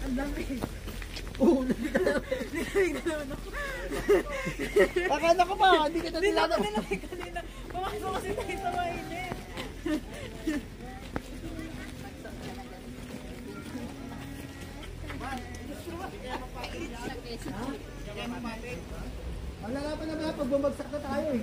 Ang dami. Oo, nilamig na naman ako. Akala ko ba, hindi kita nilamig. Hindi nilamig kanina. Pumasok kasi tayo sa mainit. Wala nga pa naman pag bumagsak na tayo eh.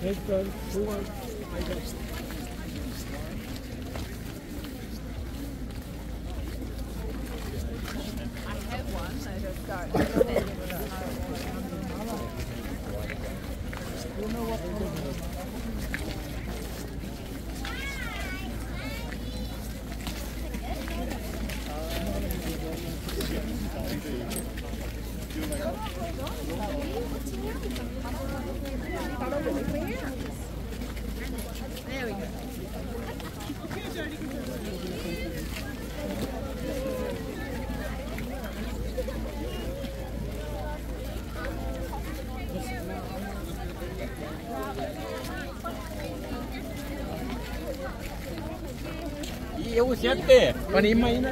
Next one, who wants? I guess. I have one, so just go. You know what we're doing. There we go. Yêu xét kìa, còn ý mấy nó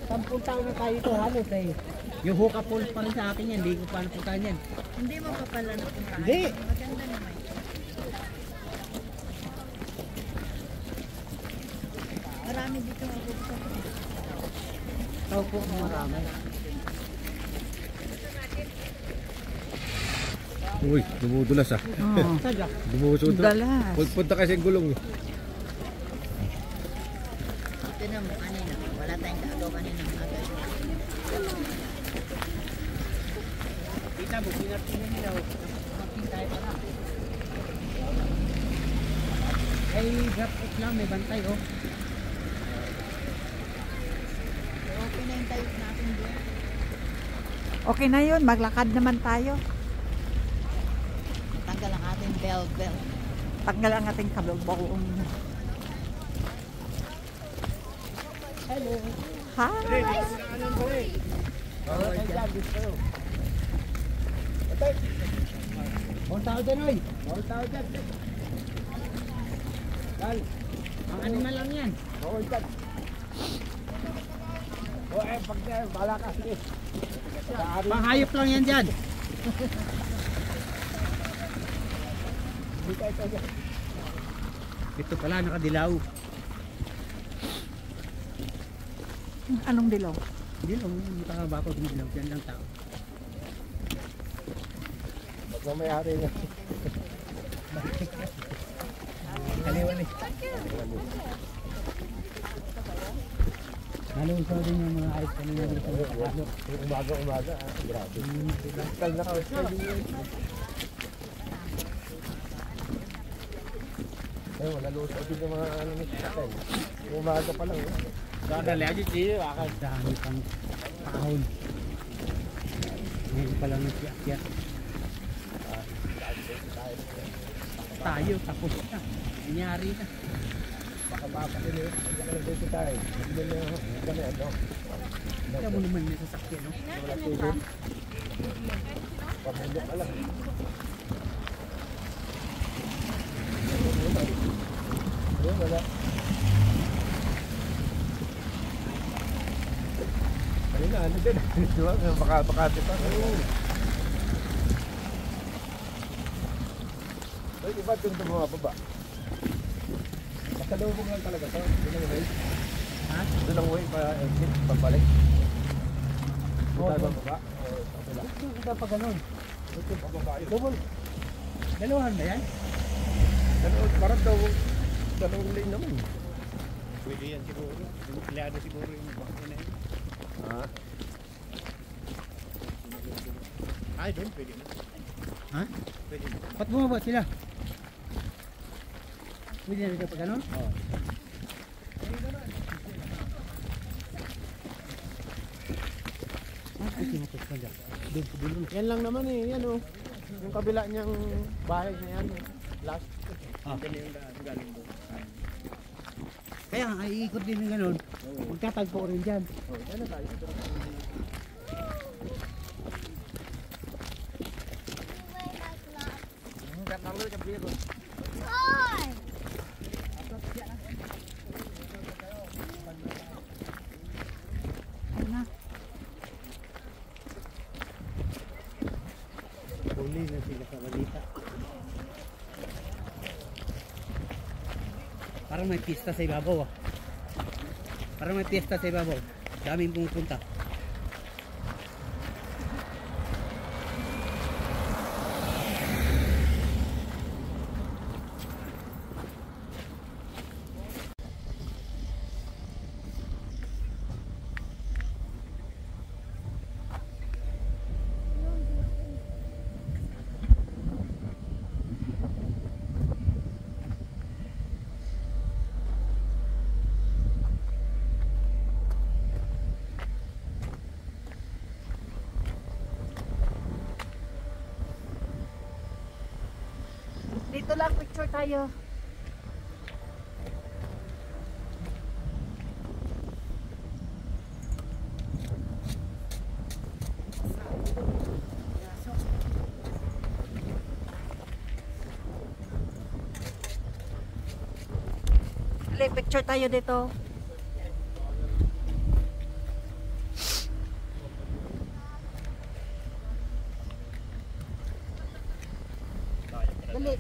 Sampung taon na tayo ito halos eh. Yung hook up poles pa rin sa akin yan, hindi ko pa napuntahan yan. Hindi mo pa pala napuntahan. Hindi. Maganda naman. Marami dito mabuksan. Tao po, marami. Uy, dumudulas ah. Sadya. Dumudulas. Punta kasi yung gulong. Ito na mo kanina. Wala tayong gagawa kanina. Kita, bukinat nila. Makin tayo pa na. Ay, drop off lang, may bantay oh. Okay na yung tayo natin doon. Okay na yun, maglakad naman tayo. Tanggal ang ating bell. Tanggal ang ating kabelbaong. Hello. Hi! Bawal tao dyan, oy. Bawal tao dyan. Dal. Ang animal lang yan. Bawal dyan. O eh, pag bala ka, sige. Panghayop lang yan dyan. Ito pala, nakadilaw. Anong dilaw? Dilaw, nakabako ng dilaw. Yan lang tao. Pag mamayari na. Kaliwali. Nalusaw din yung mga ayos kanina dito. Umaga, grabe. Kal na ka, eh, wala lusa din yung mga ano nito sa atin. Umaga pa lang. Dadali aja siya, akal dami pang kahon. Ngayon pa lang nagsiakyat. Tayo, tapos na. Nangyari na. Baka mapakili. Baka dito tayo. Hindi na kami ano. Kita mo naman may sasakyan, no? Wala tubig. Pamilya ka lang. Wala. Kanina ano din. Di ba? Makati pa. Ay, iba ito ito mga baba. Masalubong lang talaga ito. Doon ang way. Ha? Doon ang way pa exit, pabalik. Oo. Ito baba. Ito lang. Ito pa ganun. Ito pababa. Double. Dalawahan ba yan? Parang dalawang lane naman. Pwede yan siguro. Empleyado siguro yung bangko na yun. Ha? Ay, doon pwede na. Ha? Pwede na. Ba't bumaba sila? Pwede na dito pa ganun? Oo. Ay, sinutok pa dyan. Doon sa dulo. Yan lang naman eh. Yan oh. Yung kabila niyang bahay na yan. Last. Ah. Yan yung galing doon. Kaya nga, iikot din ng ganun. Magkatagpo rin dyan. Oh, yan na tayo. Ayun na. Huli na sila sa balita. Parang may pista sa ibabaw ah. Parang may pista sa ibabaw. Daming pumupunta. Dito lang, picture tayo. Dali, picture tayo dito. Dali.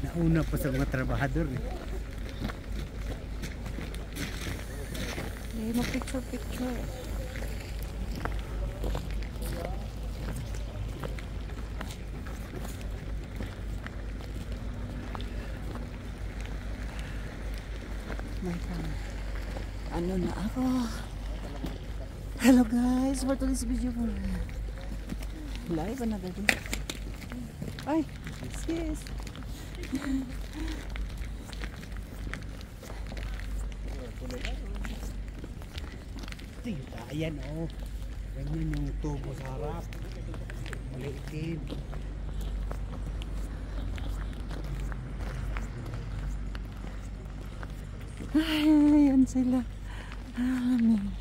Nauna pa sa mga trabahador eh. Eh, picture. My God. Ano na ako? Hello guys, for today's video live another day. Ay, yes. Ayan oh. Ganyan yung tubo sa harap. Maliitin. Ay, ayan sila. Amen.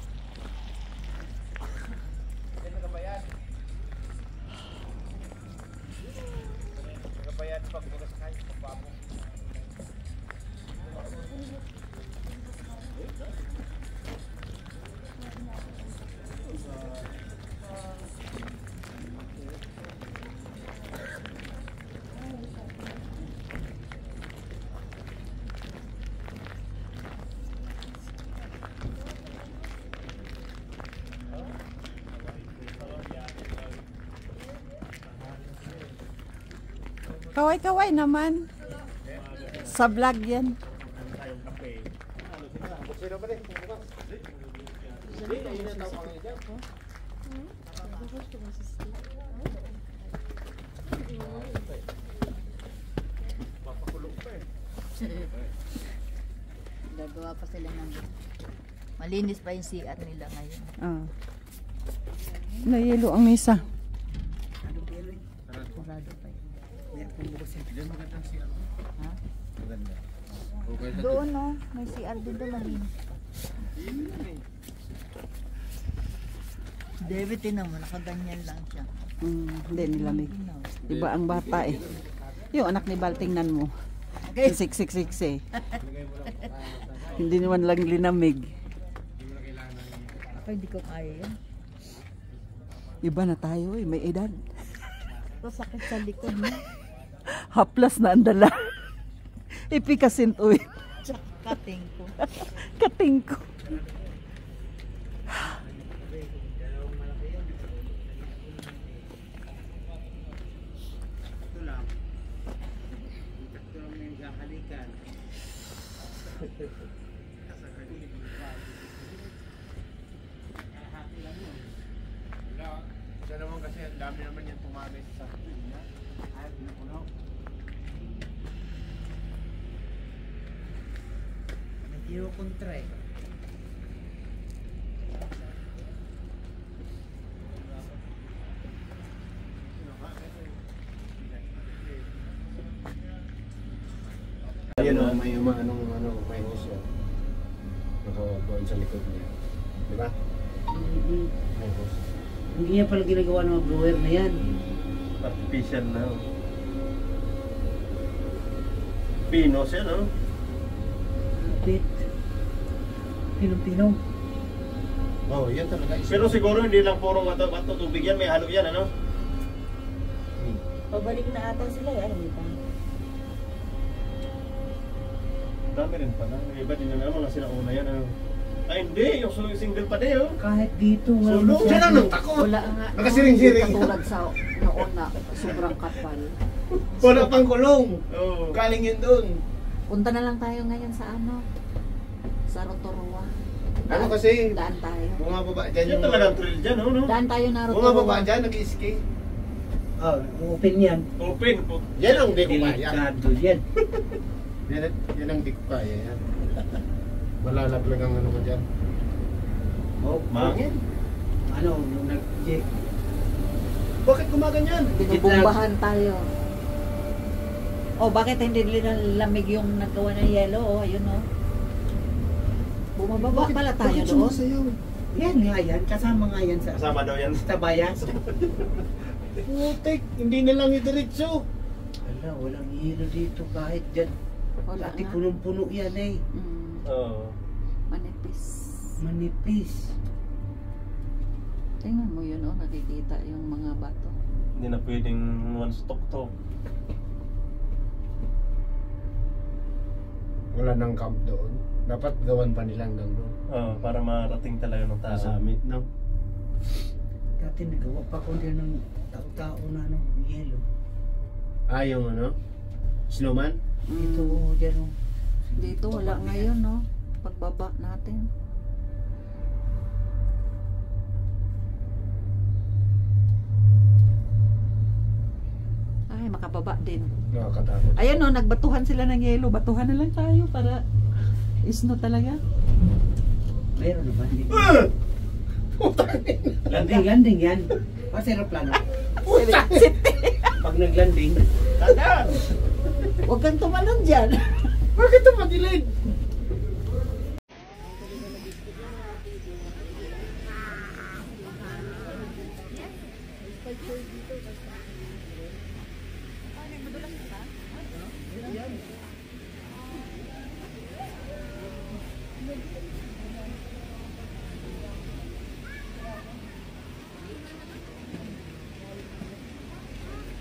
Kaway-kaway naman. Sa vlog yan. Gagawa pa sila ng malinis pa yung CR nila ngayon. Ah. Nayelo ang misa. Kurado pa yun. Ha? Maganda. Okay na. Doon no, may CR din doon malinis. David, tinan mo, nakaganyan lang siya. Hindi nilamig. Diba ang bata eh. Yung anak ni Bal, tingnan mo. Okay. Siksik eh. Hindi naman lang linamig. Ako hindi ko kaya yun. Iba na tayo eh, may edad. Ito sakit sa likod mo. Haplas na ang dala. Ipikasin uy. Kating ko. Kating ko. Ito lang. Ito lang yung kakalikan. Siya naman kasi ang dami naman yung tumamay sa sakit niya. Ay, pinupuno. Nagtiro kontra eh. Ayun o, may may hose yan. Nakakuhaan sa likod niya. Di ba? May hose. Hindi niya pala ginagawa ng mga blower na yan. Artificial na. Pinos yan o. Kapit. Pinong-pinong. Oh, yan talaga. Pero siguro hindi lang puro bato tubig yan, may halo yan, ano? Pabalik na ata sila eh. Ano ito? Dami rin pala. May iba din na naman sila una yan, ano? Ay, hindi. Yung single pa din, oh. Kahit dito, wala Sulong. masyado. Yan ang nagtako. Wala nga. Nakasiring-siring. Katulad sa noon na sobrang kapal. Wala pang kulong. Oo. Galing yun doon. Punta na lang tayo ngayon sa ano? Sa Rotorua. Ano kasi, Daan tayo. bumababa dyan Yan yung... talagang trail dyan, oh, no? Daan tayo na Bumababa Rotorua. dyan, nag-ski. Oh, open yan. Open. Yan ang di ko kaya. Delikado yan. Yan ang di ko kaya yan. Malalaglag ang ano ko dyan. Oh, Mangin. ano, nung nag-check. Bakit gumaganyan? Binubumbahan tayo. Oh, bakit hindi lamig yung nagawa ng yelo? Oh, ayun oh. Bumababa pala tayo Bakit doon. sumasayaw? Yan nga yan, kasama nga yan sa Kasama daw yan. bayan. Putik, hindi na lang idiretso. Wala, walang hilo dito kahit dyan. Wala Dati nga. punong-puno yan eh. Oo. Manipis. Manipis. Tingnan mo yun oh, nakikita yung mga bato. Hindi na pwedeng one stock to. Wala nang camp doon. Dapat gawan pa nila hanggang doon. Oo, para marating talaga ng tao. Summit, no? Dati nagawa pa ko din ng tao-tao na ano, yelo. Ah, yung ano? Snowman? Ito, dyan o. Dito wala ngayon no. Pagbaba natin. Ay, makababa din. Nakakatakot. Ayun no, nagbatuhan sila ng yelo. Batuhan na lang tayo para isno talaga. Meron naman din. Landing yan. Kasi aeroplano. Pag naglanding, Tandaan! Huwag kang tumalon dyan. Bakit ito madilid?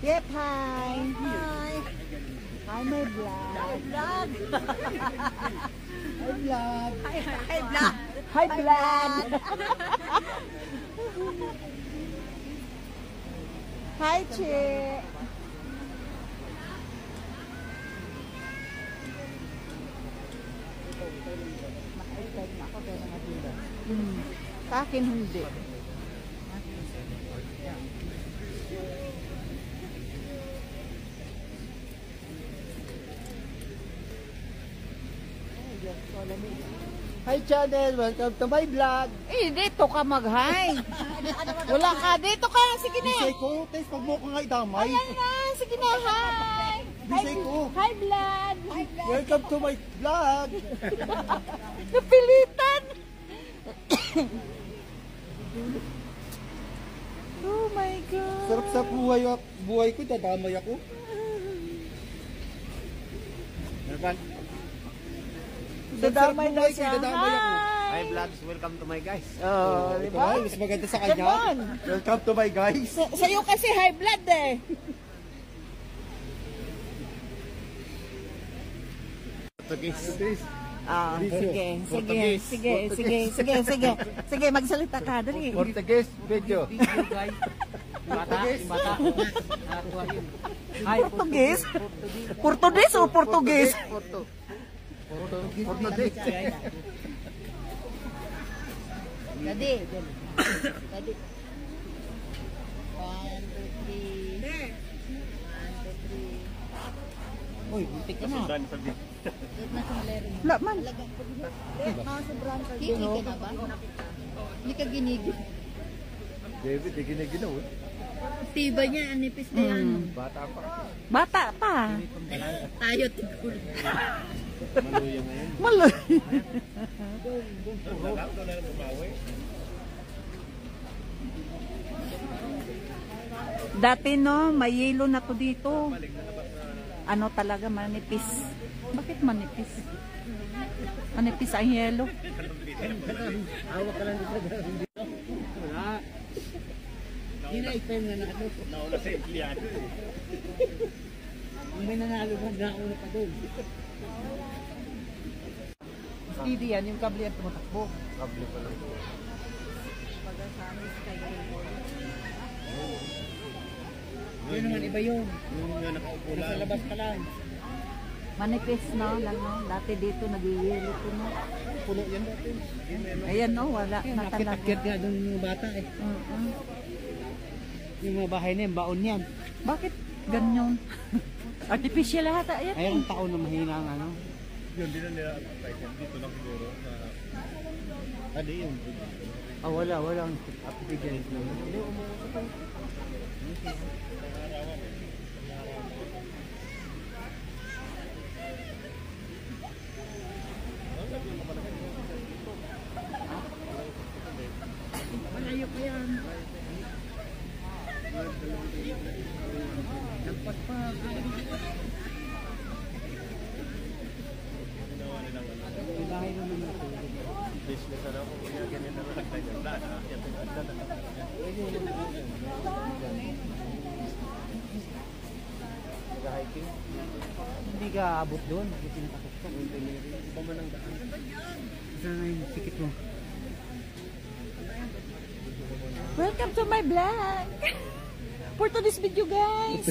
Yep, hi. Hi. Hi, my vlog. Hi, vlog. Hi, vlog. Hi, vlog. Hi, vlog. Hi, Che. Sa akin hindi. Hi channel, welcome to my vlog. Eh, dito ka mag-hi. Wala ka. Dito ka. Sige na. Bisay ko, test pag mo ka nga idamay. Ayan na. Sige na. Hi. Bisay ko. Hi, vlog. Welcome to my vlog. Napilitan. Oh my God. Sarap sa buhay ko, dadamay ako. Dadamay na siya. dadamay ako. Hi. Hi vlogs, welcome to my guys. Oh, Ito diba? na, mas maganda sa kanya. Come on. Welcome to my guys. Sa'yo kasi high blood eh. Ah, sige, magsalita ka, dali. Portuguese video. Portuguese? Portuguese o Portuguese? Portuguese. Dadi. Dadi. 1, 2, 3. 1, 2, 3. uy, muntik ka na. Sundan sa bit. Wala man. Kiki ka na ba? Hindi ka ginigil. David, di ginaginaw eh. Tiba niya, anipis na yan. Bata pa. Bata pa. Tayo tigul. Maluya ngayon. Maloy. Dati no, may yelo na to dito. ano talaga, manipis. Bakit manipis? Manipis ang yelo. Awak ka lang dito. Wala. Hina-explain na natin. Nauna sa empleyado eh. May nanalo na nauna pa doon. Steady yan, yung kable yan tumatakbo. Kable pa lang. Yun naman iba yun. Yung nga nakaupo Nasa lang. labas ka lang. Manipis no, lang no. Dati dito nag-yelo ko no. Puno yan dati. Ayan no, wala na Nakit-akit talaga. nga doon yung bata eh. Yung mga bahay na yan, baon yan. Bakit ganyan? Artificial lahat ayan. Ay, ang taon na mahina ang ano. Yun, di na nila advertise. Dito lang siguro. Adi yun. Ah, walang application. Malayo pa yan. Nagpas pa. Ilahay naman ako. Business ano, kung kaya ganyan na nagtay ng lahat. Nag-hiking. Hindi ka abot doon. Hindi tinatakot ka. Iba man ang daan. Saan na yung ticket mo? Welcome to my vlog. For today's video guys.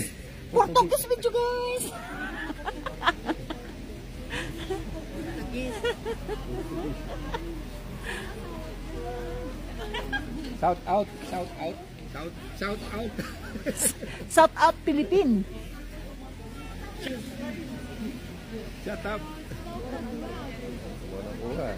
For today's video guys. Shout out, shout out, shout out. Shout out Philippine. Shut up. Walang kuha.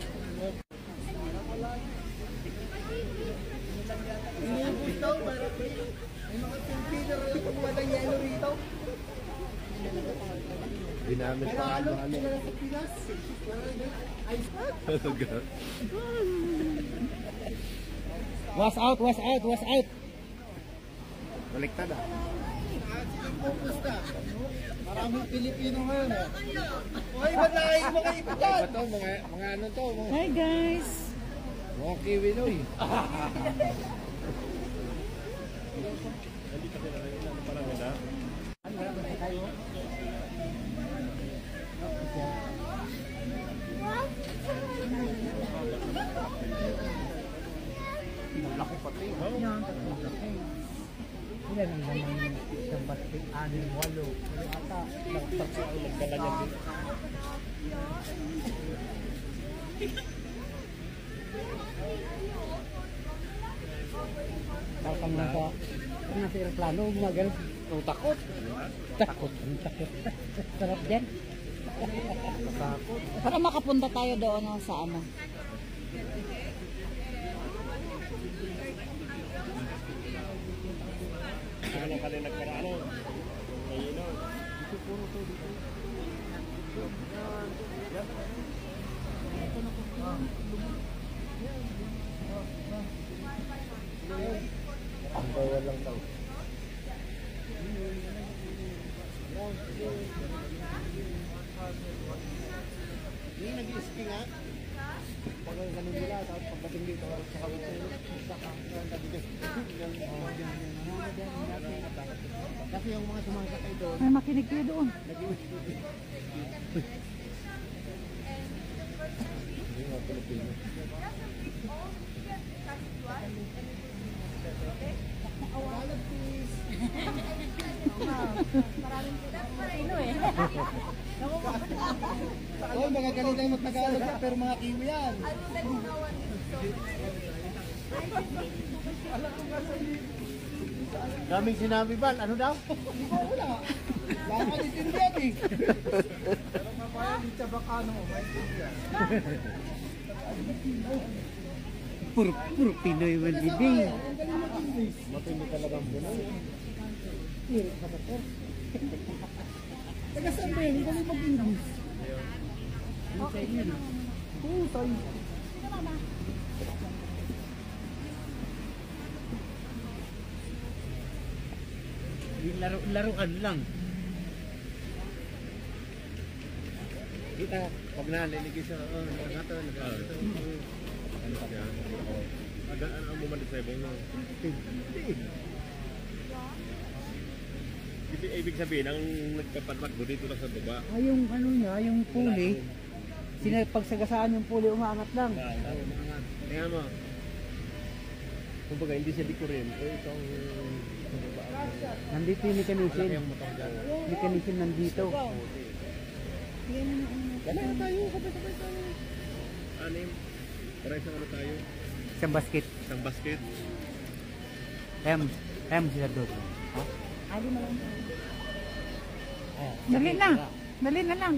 Ginamit pa ano. Was out, was out, was out. Baliktad ah. Maraming Pilipino ngayon eh. Iba to, mga ano to, Hi guys. mga kiwinoy. Parang ganda. Laki pati. Yan, laki. Ilan ang naman yung isang basket, 6, 8. Pero ata, Nagdala niyan din. pang nasa aeroplano, gumagal. Takot. Takot. Sarap din. Takot. Para makapunta tayo doon no, sa ano. Ano ka rin nagparano? Ayun o. Ang bawal lang daw. Yung nag-ski nga. Pag ganun nila, tapos pagdating dito, sa kabutero, sa Kasi yung mga sumasakay doon, May makinig kayo doon. Hindi nga Pilipino. oh, mga ganito yung mag-Tagalog pero mga Kiwi yan. daming sinabi ba? Ano daw? Hindi ko wala. Baka kanintindihan eh. Pero mabayan, yung Chabacano, maintindihan. Puro Pinoy man bibig. Matindi talagang Pinoy. Taga saan ba yun? Hindi kami mag-English. Okay. Oo, tayo. Yung laruan lang. Kita, pag naliligay siya, nagato. Ano pa yan? Ano ang bumalik sa ibong? Ibig sabihin, ang nagpapatakbo dito lang sa baba. Yung ano niya, yung puli, pagsagasaan yung puli, umangat lang. Kaya mo, kumbaga hindi siya dikurin. Itong sa baba. Nandito yung mechanism. Malaki ang motor dyan. Mechanism nandito. Kaya na tayo, sabay-sabay tayo. Anim. Para isang ano tayo? Isang basket. Isang basket. M sila doon. Ha? Dali na. Dali na lang.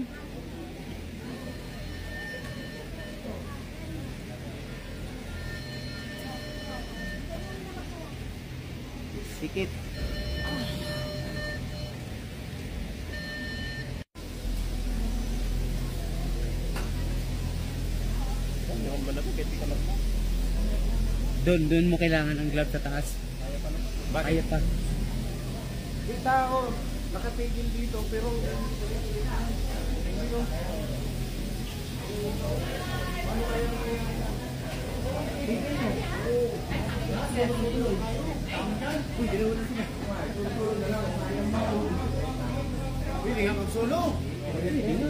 Tikit. Yung malamig, hindi ka lang. Doon mo kailangan ang glove sa taas. Kaya pa. Kita ako, nakapigil dito, pero pwede nga magsolo.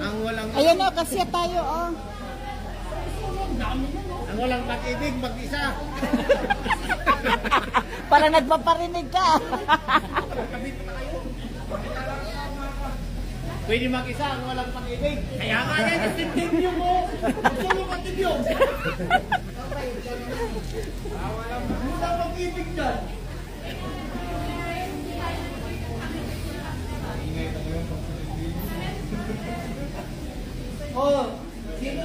Ang walang Ayan o, kasi tayo oh. ang walang pag-ibig, mag-isa. Para nagpaparinig ka. Pwede mag-isa, ang walang pag-ibig. Kaya nga yan, continue mo. Magsolo continue. Wala pag-ibig dyan. Oh, sino